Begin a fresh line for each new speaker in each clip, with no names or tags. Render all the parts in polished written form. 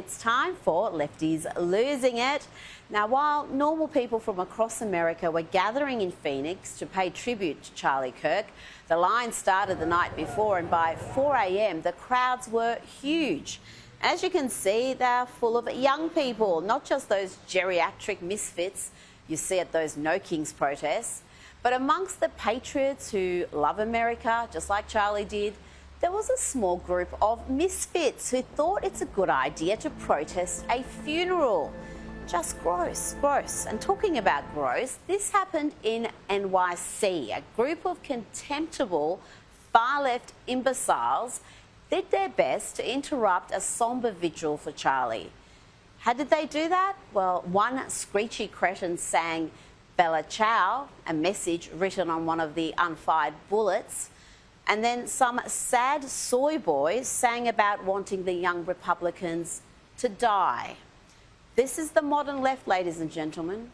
It's time for Lefties Losing It. Now, while normal people from across America were gathering in Phoenix to pay tribute to Charlie Kirk, the line started the night before, and by 4 a.m. the crowds were huge. As you can see, they're full of young people, not just those geriatric misfits you see at those No Kings protests, but amongst the patriots who love America, just like Charlie did, there was a small group of misfits who thought it's a good idea to protest a funeral. Just gross, gross. And talking about gross, this happened in NYC. A group of contemptible, far-left imbeciles did their best to interrupt a sombre vigil for Charlie. How did they do that? Well, one screechy cretin sang Bella Ciao, a message written on one of the unfired bullets. And then some sad soy boys sang about wanting the young Republicans to die. This is the modern left, ladies and gentlemen.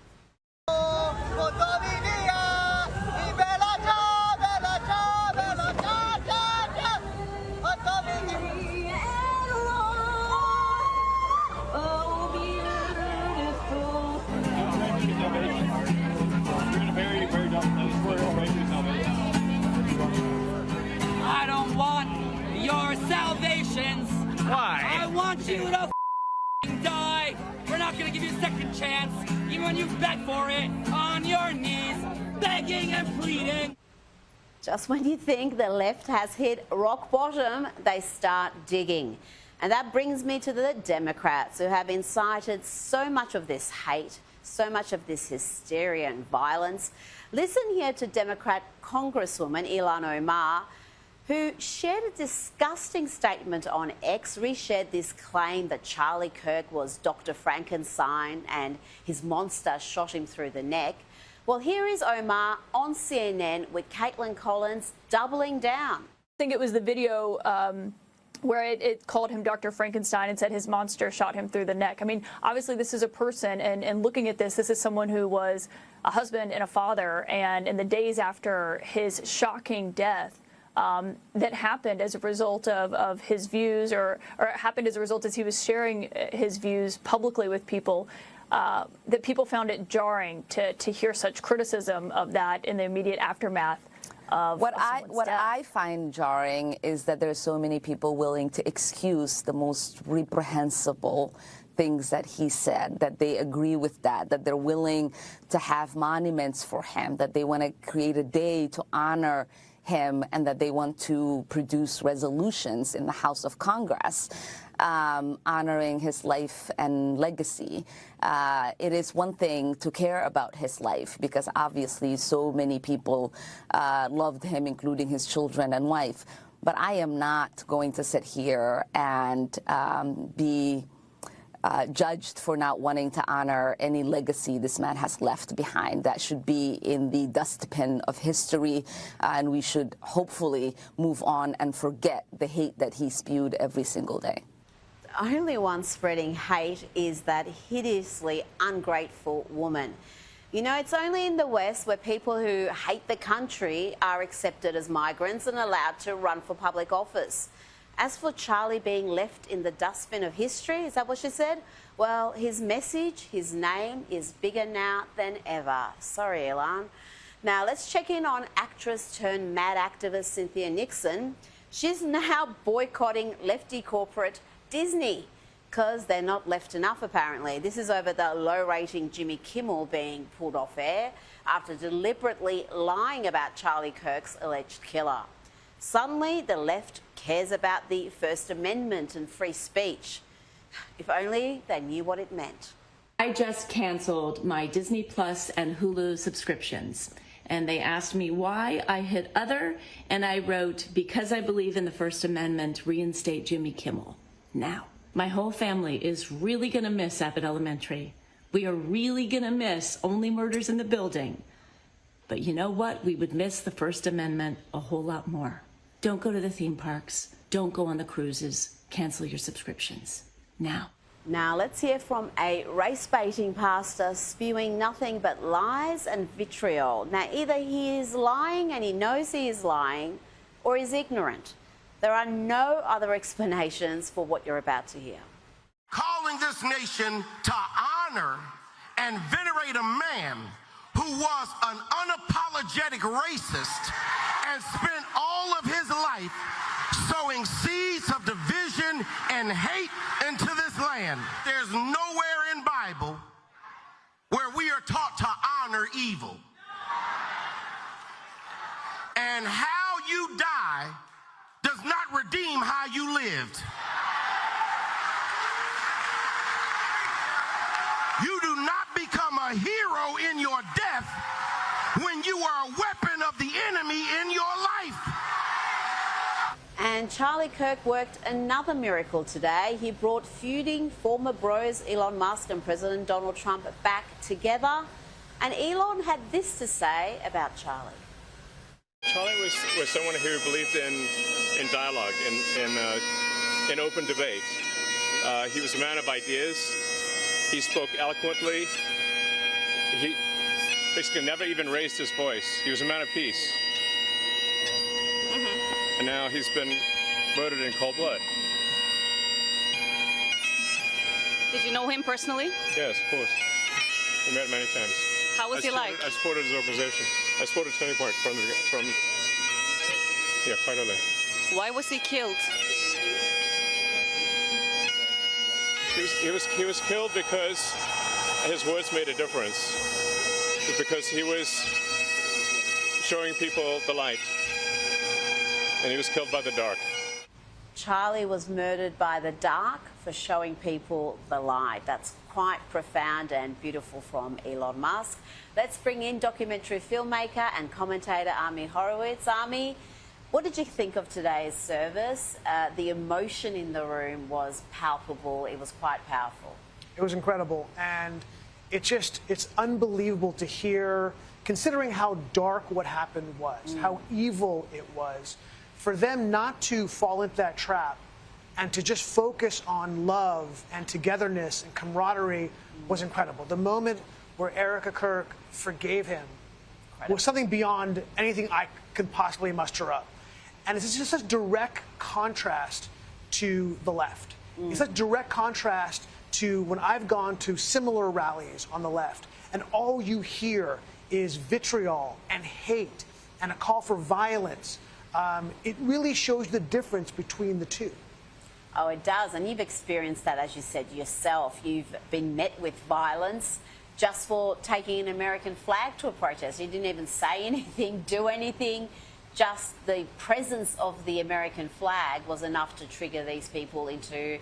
I don't want your salvations.
Why?
I want you to die. We're not going to give you a second chance, even when you beg for it on your knees, begging and pleading.
Just when you think the left has hit rock bottom, they start digging. And that brings me to the Democrats, who have incited so much of this hate, so much of this hysteria and violence. Listen here to Democrat Congresswoman Ilhan Omar, who shared a disgusting statement on X, reshared this claim that Charlie Kirk was Dr. Frankenstein and his monster shot him through the neck. Well, here is Omar on CNN with Caitlin Collins doubling down.
I think it was the video where it called him Dr. Frankenstein and said his monster shot him through the neck. I mean, obviously this is a person, and looking at this is someone who was a husband and a father, and in the days after his shocking death, that happened as a result of his views, or it happened as a result as he was sharing his views publicly with people, that people found it jarring to hear such criticism of that in the immediate aftermath of
what
death.
I find jarring is that there are so many people willing to excuse the most reprehensible things that he said, that they agree with that they're willing to have monuments for him, that they want to create a day to honor him, and that they want to produce resolutions in the House of Congress honoring his life and legacy. It is one thing to care about his life, because obviously so many people loved him, including his children and wife. But I am not going to sit here and be judged for not wanting to honor any legacy this man has left behind. That should be in the dustbin of history, and we should hopefully move on and forget the hate that he spewed every single day.
The only one spreading hate is that hideously ungrateful woman. You know, it's only in the West where people who hate the country are accepted as migrants and allowed to run for public office. As for Charlie being left in the dustbin of history, is that what she said? Well, his message, his name is bigger now than ever. Sorry, Elon. Now, let's check in on actress turned mad activist Cynthia Nixon. She's now boycotting lefty corporate Disney because they're not left enough, apparently. This is over the low-rating Jimmy Kimmel being pulled off air after deliberately lying about Charlie Kirk's alleged killer. Suddenly, the left cares about the First Amendment and free speech. If only they knew what it meant.
I just canceled my Disney Plus and Hulu subscriptions, and they asked me why. I hit other, and I wrote, because I believe in the First Amendment, reinstate Jimmy Kimmel. Now, my whole family is really going to miss Abbott Elementary. We are really going to miss Only Murders in the Building. But you know what? We would miss the First Amendment a whole lot more. Don't go to the theme parks. Don't go on the cruises. Cancel your subscriptions. Now.
Now let's hear from a race-baiting pastor spewing nothing but lies and vitriol. Now either he is lying and he knows he is lying, or he's ignorant. There are no other explanations for what you're about to hear.
calling this nation to honor and venerate a man who was an unapologetic racist and spent all of his life sowing seeds of division and hate into this land. There's nowhere in Bible where we are taught to honor evil. And how you die does not redeem how you lived. You do not become a hero in your death when you are a weapon of the enemy in your life.
And Charlie Kirk worked another miracle today. He brought feuding former bros Elon Musk and President Donald Trump back together. And Elon had this to say about Charlie.
Charlie was someone who believed in dialogue, in open debate. He was a man of ideas. He spoke eloquently. He basically never even raised his voice. He was a man of peace. And now he's been murdered in cold blood.
Did you know him personally?
Yes, of course. We met many times.
How was he like?
I supported his organization. I supported Turning Point from quite early.
Why was he killed?
He was killed because his words made a difference. Because he was showing people the light. And he was killed by the dark.
Charlie was murdered by the dark for showing people the light. That's quite profound and beautiful from Elon Musk. Let's bring in documentary filmmaker and commentator Ami Horowitz. Ami, what did you think of today's service? The emotion in the room was palpable. It was quite powerful.
It was incredible. And it's unbelievable to hear, considering how dark what happened was, how evil it was. For them not to fall into that trap and to just focus on love and togetherness and camaraderie was incredible. The moment where Erica Kirk forgave him was something beyond anything I could possibly muster up. And it's just a direct contrast to the left. It's a direct contrast to when I've gone to similar rallies on the left, and all you hear is vitriol and hate and a call for violence. It really shows the difference between the two.
Oh, it does. And you've experienced that, as you said, yourself. You've been met with violence just for taking an American flag to a protest. You didn't even say anything, do anything. Just the presence of the American flag was enough to trigger these people into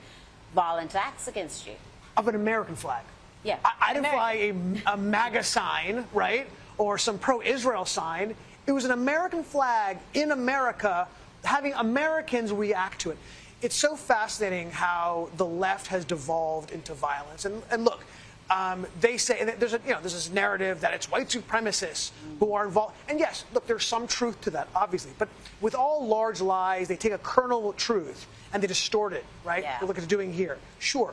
violent acts against you.
Of an American flag.
Yeah.
I didn't fly a MAGA sign, right? Or some pro-Israel sign. It was an American flag in America, having Americans react to it. It's so fascinating how the left has devolved into violence. And look, they say that there's this narrative that it's white supremacists who are involved. And yes, look, there's some truth to that, obviously. But with all large lies, they take a kernel of truth and they distort it, right?
Yeah.
Look at it's doing here. Sure,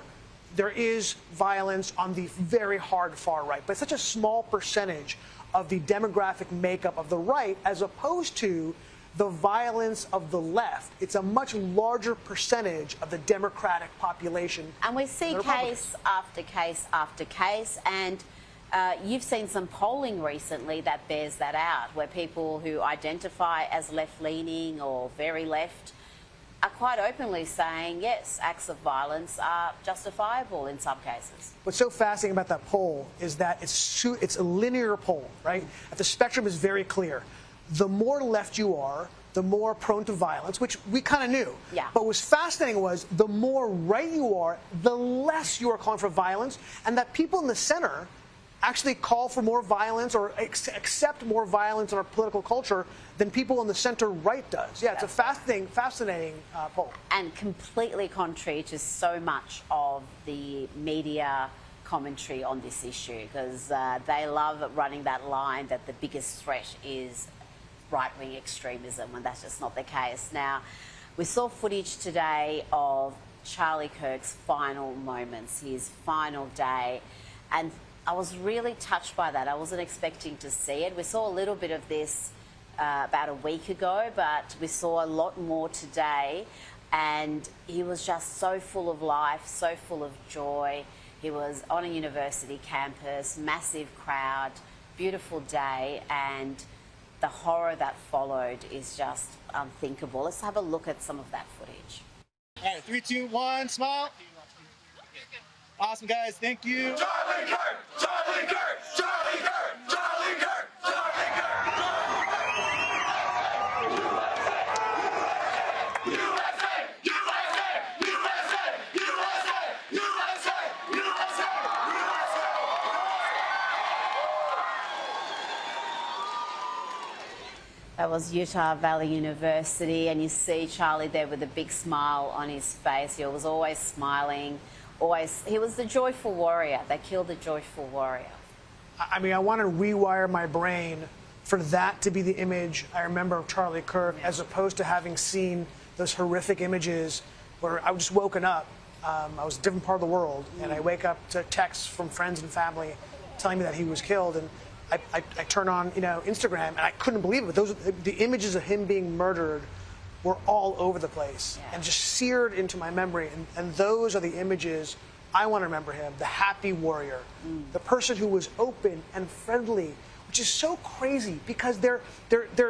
there is violence on the very hard far right, but it's such a small percentage of the demographic makeup of the right as opposed to the violence of the left. It's a much larger percentage of the Democratic population.
And we see case after case after case, and you've seen some polling recently that bears that out, where people who identify as left-leaning or very left are quite openly saying, yes, acts of violence are justifiable in some cases.
What's so fascinating about that poll is that it's a linear poll, right? The spectrum is very clear. The more left you are, the more prone to violence, which we kind of knew.
Yeah.
But what's fascinating was the more right you are, the less you are calling for violence, and that people in the center actually call for more violence or accept more violence in our political culture than people in the center right does. Yeah, it's a fascinating poll.
And completely contrary to so much of the media commentary on this issue, because they love running that line that the biggest threat is right-wing extremism, when that's just not the case. Now, we saw footage today of Charlie Kirk's final moments, his final day, and I was really touched by that. I wasn't expecting to see it. We saw a little bit of this about a week ago, but we saw a lot more today. And he was just so full of life, so full of joy. He was on a university campus, massive crowd, beautiful day, and the horror that followed is just unthinkable. Let's have a look at some of that footage.
All right, 3, 2, 1, smile. Awesome, guys. Thank you.
Charlie Kirk! Charlie Kirk! Charlie Kirk! Charlie Kirk! Charlie Kirk! USA! USA! USA! USA! USA! USA!
That was Utah Valley University, and you see Charlie there with a big smile on his face. He was always smiling. He was the joyful warrior. They killed the joyful warrior.
I mean, I want to rewire my brain for that to be the image I remember of Charlie Kirk, as opposed to having seen those horrific images where I was just woken up. I was a different part of the world, and I wake up to texts from friends and family telling me that he was killed. And I turn on, Instagram, and I couldn't believe it. The images of him being murdered were all over the place and just seared into my memory. And those are the images I want to remember him, the happy warrior, the person who was open and friendly, which is so crazy because they're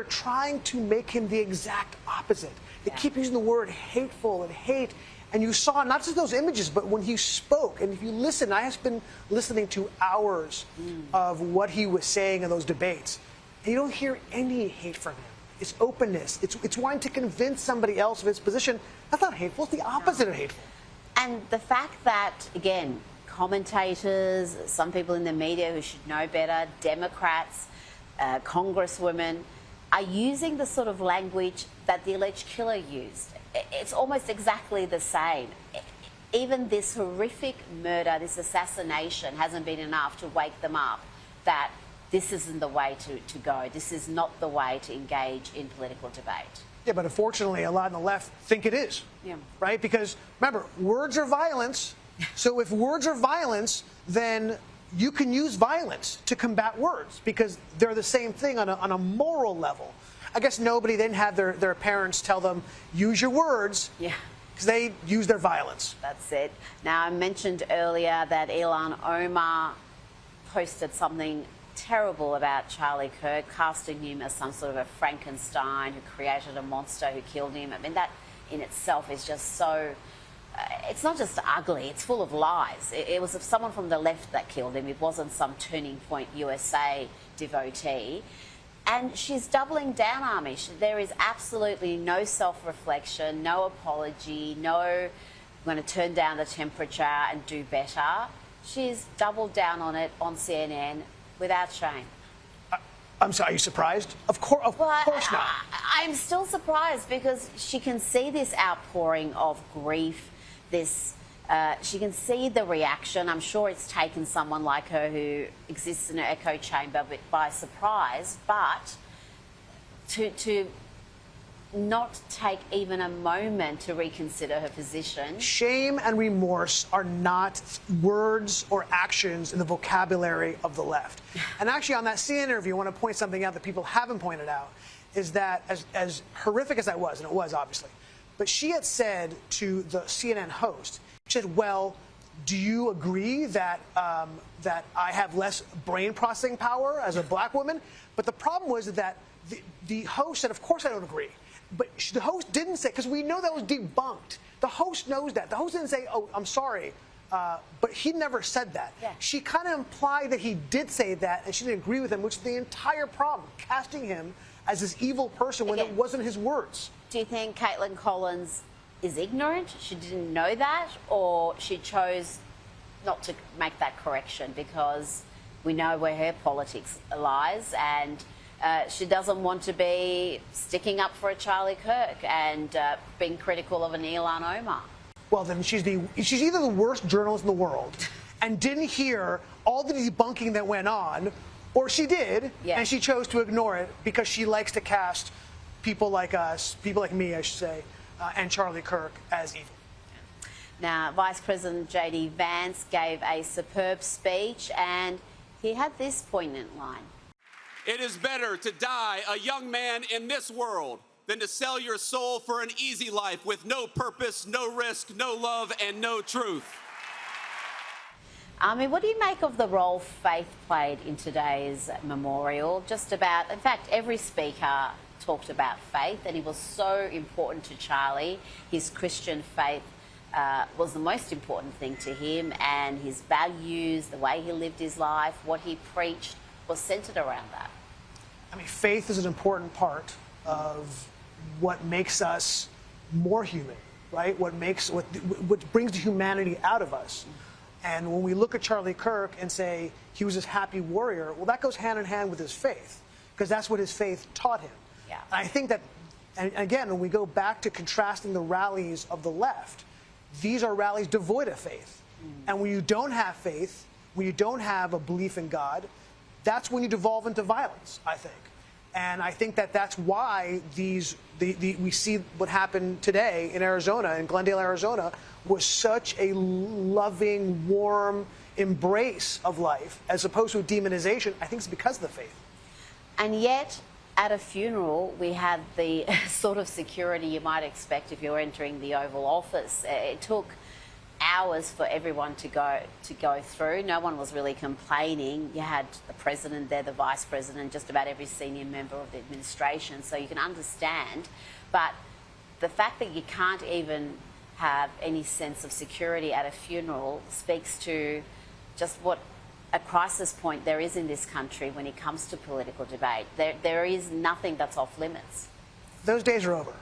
trying to make him the exact opposite. They keep using the word hateful and hate. And you saw not just those images, but when he spoke, and if you listen, I have been listening to hours of what he was saying in those debates, and you don't hear any hate from him. It's openness. It's wanting to convince somebody else of his position. That's not hateful. It's the opposite of hateful.
And the fact that, again, commentators, some people in the media who should know better, Democrats, Congresswomen, are using the sort of language that the alleged killer used. It's almost exactly the same. Even this horrific murder, this assassination, hasn't been enough to wake them up that this isn't the way to go. This is not the way to engage in political debate.
Yeah, but unfortunately, a lot on the left think it is.
Yeah.
Right? Because, remember, words are violence. So if words are violence, then you can use violence to combat words because they're the same thing on a moral level. I guess nobody didn't have their parents tell them, use your words.
Yeah.
Because they use their violence.
That's it. Now, I mentioned earlier that Ilhan Omar posted something terrible about Charlie Kirk, casting him as some sort of a Frankenstein who created a monster who killed him. I mean, that in itself is just so... it's not just ugly, it's full of lies. It was someone from the left that killed him. It wasn't some Turning Point USA devotee. And she's doubling down, Amish. There is absolutely no self-reflection, no apology, no I'm going to turn down the temperature and do better. She's doubled down on it on CNN without shame.
I'm sorry, are you surprised? Of course not.
I'm still surprised because she can see this outpouring of grief, she can see the reaction. I'm sure it's taken someone like her who exists in an echo chamber by surprise, but to not take even a moment to reconsider her position.
Shame and remorse are not words or actions in the vocabulary of the left. And actually, on that CNN interview, I want to point something out that people haven't pointed out, is that as horrific as that was, and it was obviously, but she had said to the CNN host, she said, well, do you agree that that I have less brain processing power as a black woman? But the problem was that the host said, of course I don't agree. But the host didn't say, because we know that was debunked. The host knows that. The host didn't say, oh, I'm sorry. But he never said that.
Yeah.
She kind of implied that he did say that, and she didn't agree with him, which is the entire problem, casting him as this evil person when it wasn't his words.
Do you think Caitlin Collins is ignorant? She didn't know that? Or she chose not to make that correction because we know where her politics lies, and she doesn't want to be sticking up for a Charlie Kirk and being critical of an Ilhan Omar?
Well, then she's either the worst journalist in the world and didn't hear all the debunking that went on, or she did, and she chose to ignore it because she likes to cast people like us, people like me, I should say, and Charlie Kirk as evil.
Now, Vice President J.D. Vance gave a superb speech, and he had this poignant line.
It is better to die a young man in this world than to sell your soul for an easy life with no purpose, no risk, no love, and no truth.
I mean, what do you make of the role faith played in today's memorial? Just about, in fact, every speaker talked about faith, and it was so important to Charlie. His Christian faith was the most important thing to him, and his values, the way he lived his life, what he preached was centered around that.
I mean, faith is an important part of what makes us more human, right? What brings the humanity out of us. And when we look at Charlie Kirk and say he was this happy warrior, well, that goes hand in hand with his faith, because that's what his faith taught him.
Yeah.
And I think that, and again, when we go back to contrasting the rallies of the left, these are rallies devoid of faith. And when you don't have faith, when you don't have a belief in God, that's when you devolve into violence, I think. And I think that that's why we see what happened today in Arizona, in Glendale, Arizona, was such a loving, warm embrace of life, as opposed to a demonization. I think it's because of the faith.
And yet, at a funeral, we had the sort of security you might expect if you're entering the Oval Office. It took hours for everyone to go through. No one was really complaining. You had the president there, the vice president, just about every senior member of the administration, so you can understand. But the fact that you can't even have any sense of security at a funeral speaks to just what a crisis point there is in this country when it comes to political debate. There is nothing that's off limits.
Those days are over.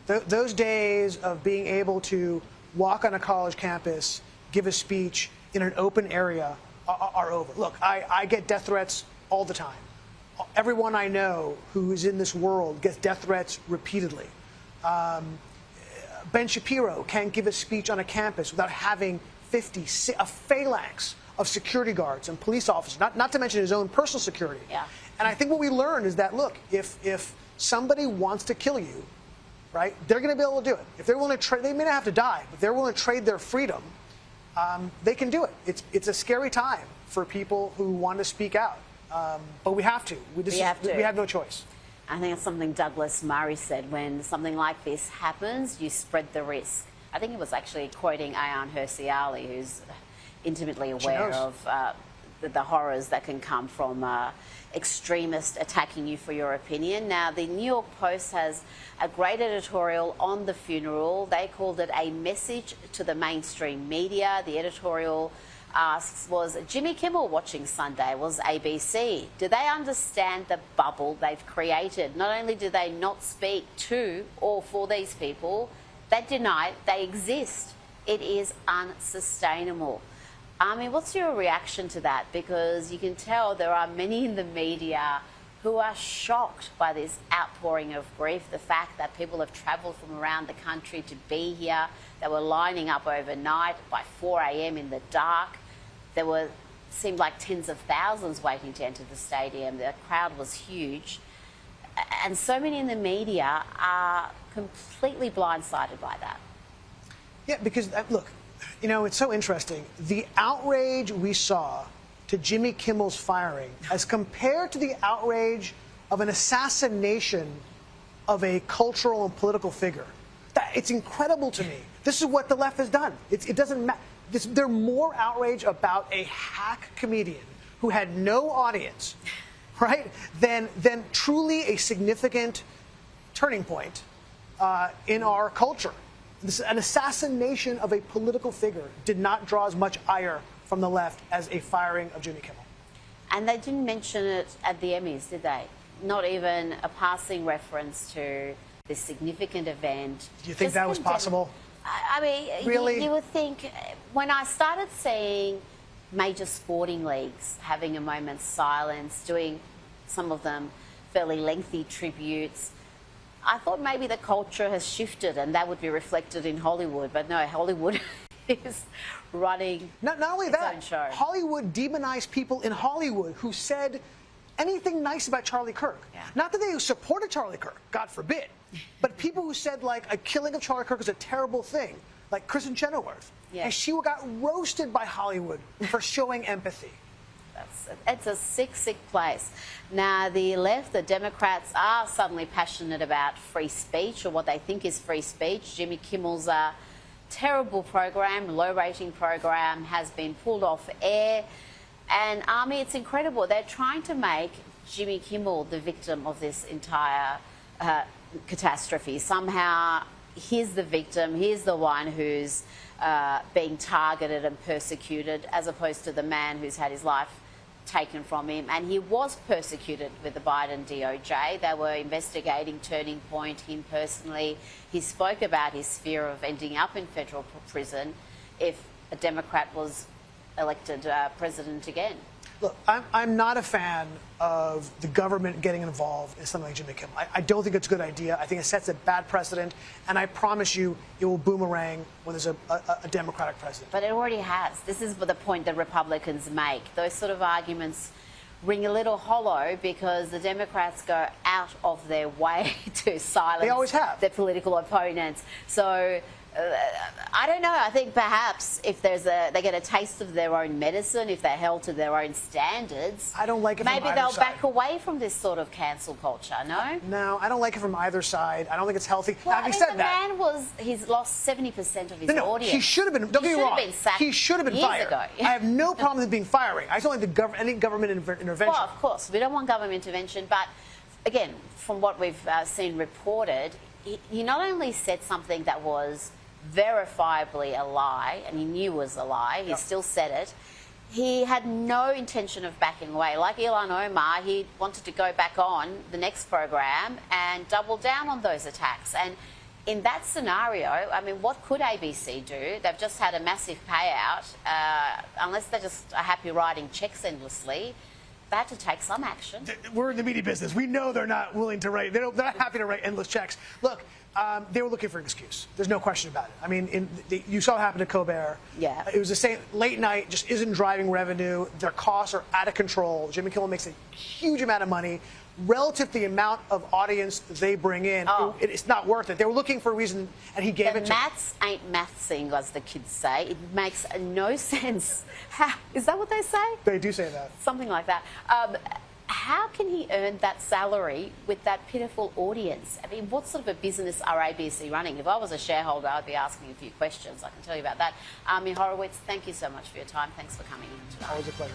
Those days of being able to walk on a college campus, give a speech in an open area are over. Look, I get death threats all the time. Everyone I know who is in this world gets death threats repeatedly. Ben Shapiro can't give a speech on a campus without having a phalanx of security guards and police officers, not to mention his own personal security.
Yeah.
And I think what we learned is that, look, if somebody wants to kill you, right, they're going to be able to do it. If they're willing to trade, they may not have to die, but they're willing to trade their freedom, they can do it. It's a scary time for people who want to speak out, but we have to. We have no choice.
I think it's something Douglas Murray said: when something like this happens, you spread the risk. I think he was actually quoting Ayaan Hirsi Ali, who's intimately aware of the horrors that can come from extremists attacking you for your opinion. Now, the New York Post has a great editorial on the funeral. They called it a message to the mainstream media. The editorial asks, was Jimmy Kimmel watching Sunday? Was ABC? Do they understand the bubble they've created? Not only do they not speak to or for these people, they deny they exist. It is unsustainable. I mean, what's your reaction to that? Because you can tell there are many in the media who are shocked by this outpouring of grief, the fact that people have travelled from around the country to be here. They were lining up overnight by 4 a.m. in the dark. There seemed like tens of thousands waiting to enter the stadium. The crowd was huge. And so many in the media are completely blindsided by that.
Yeah, because, look, you know, it's so interesting. The outrage we saw to Jimmy Kimmel's firing as compared to the outrage of an assassination of a cultural and political figure. It's incredible to me. This is what the left has done. It doesn't matter. They're more outraged about a hack comedian who had no audience, right, than truly a significant turning point in our culture. An assassination of a political figure did not draw as much ire from the left as a firing of Jimmy Kimmel.
And they didn't mention it at the Emmys, did they? Not even a passing reference to this significant event.
Do you think that was possible?
I mean,
really?
You would think, when I started seeing major sporting leagues having a moment's silence, doing some of them fairly lengthy tributes, I thought maybe the culture has shifted and that would be reflected in Hollywood. But no, Hollywood is running
not only
its
that,
own show.
Hollywood demonized people in Hollywood who said anything nice about Charlie Kirk.
Yeah.
Not that they supported Charlie Kirk, God forbid, but people who said, like, a killing of Charlie Kirk is a terrible thing, like Kristen Chenoweth.
Yeah.
And she got roasted by Hollywood for showing empathy.
It's a sick, sick place. Now, the left, the Democrats, are suddenly passionate about free speech, or what they think is free speech. Jimmy Kimmel's terrible program, low-rating program, has been pulled off air. And, Army, it's incredible. They're trying to make Jimmy Kimmel the victim of this entire catastrophe. Somehow, he's the victim. He's the one who's being targeted and persecuted, as opposed to the man who's had his life taken from him. And he was persecuted with the Biden DOJ. They were investigating Turning Point, him personally. He spoke about his fear of ending up in federal prison if a Democrat was elected president again.
Look, I'm not a fan of the government getting involved in something like Jimmy Kimmel. I don't think it's a good idea. I think it sets a bad precedent, and I promise you it will boomerang when there's a Democratic president.
But it already has. This is the point that Republicans make. Those sort of arguments ring a little hollow because the Democrats go out of their way to silence
They always have.
their political opponents. So I don't know. I think perhaps if they get a taste of their own medicine, if they're held to their own standards,
I don't like it from
maybe
either
they'll
side.
back away from this sort of cancel culture. No.
No, I don't like it from either side. I don't think it's healthy.
Well,
Having
I mean,
said
the
that,
man he's lost 70% of his audience.
he should have been. Don't get me wrong. He should have been
years
fired.
ago.
I have no problem with being firing. I just don't like any government intervention.
Well, of course, we don't want government intervention, but again, from what we've seen reported, he not only said something that was verifiably a lie, and he knew was a lie, he still said it. He had no intention of backing away. Like Ilhan Omar, he wanted to go back on the next program and double down on those attacks. And in that scenario, I mean, what could ABC do? They've just had a massive payout. Unless they're just happy writing checks endlessly, they had to take some action.
We're in the media business. We know they're not willing to write. They're not happy to write endless checks. Look, they were looking for an excuse. There's no question about it. I mean, you saw what happened to Colbert.
Yeah.
It was the same. Late night just isn't driving revenue. Their costs are out of control. Jimmy Kimmel makes a huge amount of money. Relative to the amount of audience they bring in, it's not worth it. They were looking for a reason, and he gave it to them.
Maths ain't mathsing, as the kids say. It makes no sense. Is that what they say?
They do say that.
Something like that. How can he earn that salary with that pitiful audience? I mean, what sort of a business are ABC running? If I was a shareholder, I'd be asking a few questions. I can tell you about that. Army Horowitz, thank you so much for your time. Thanks for coming in today.
Always a pleasure.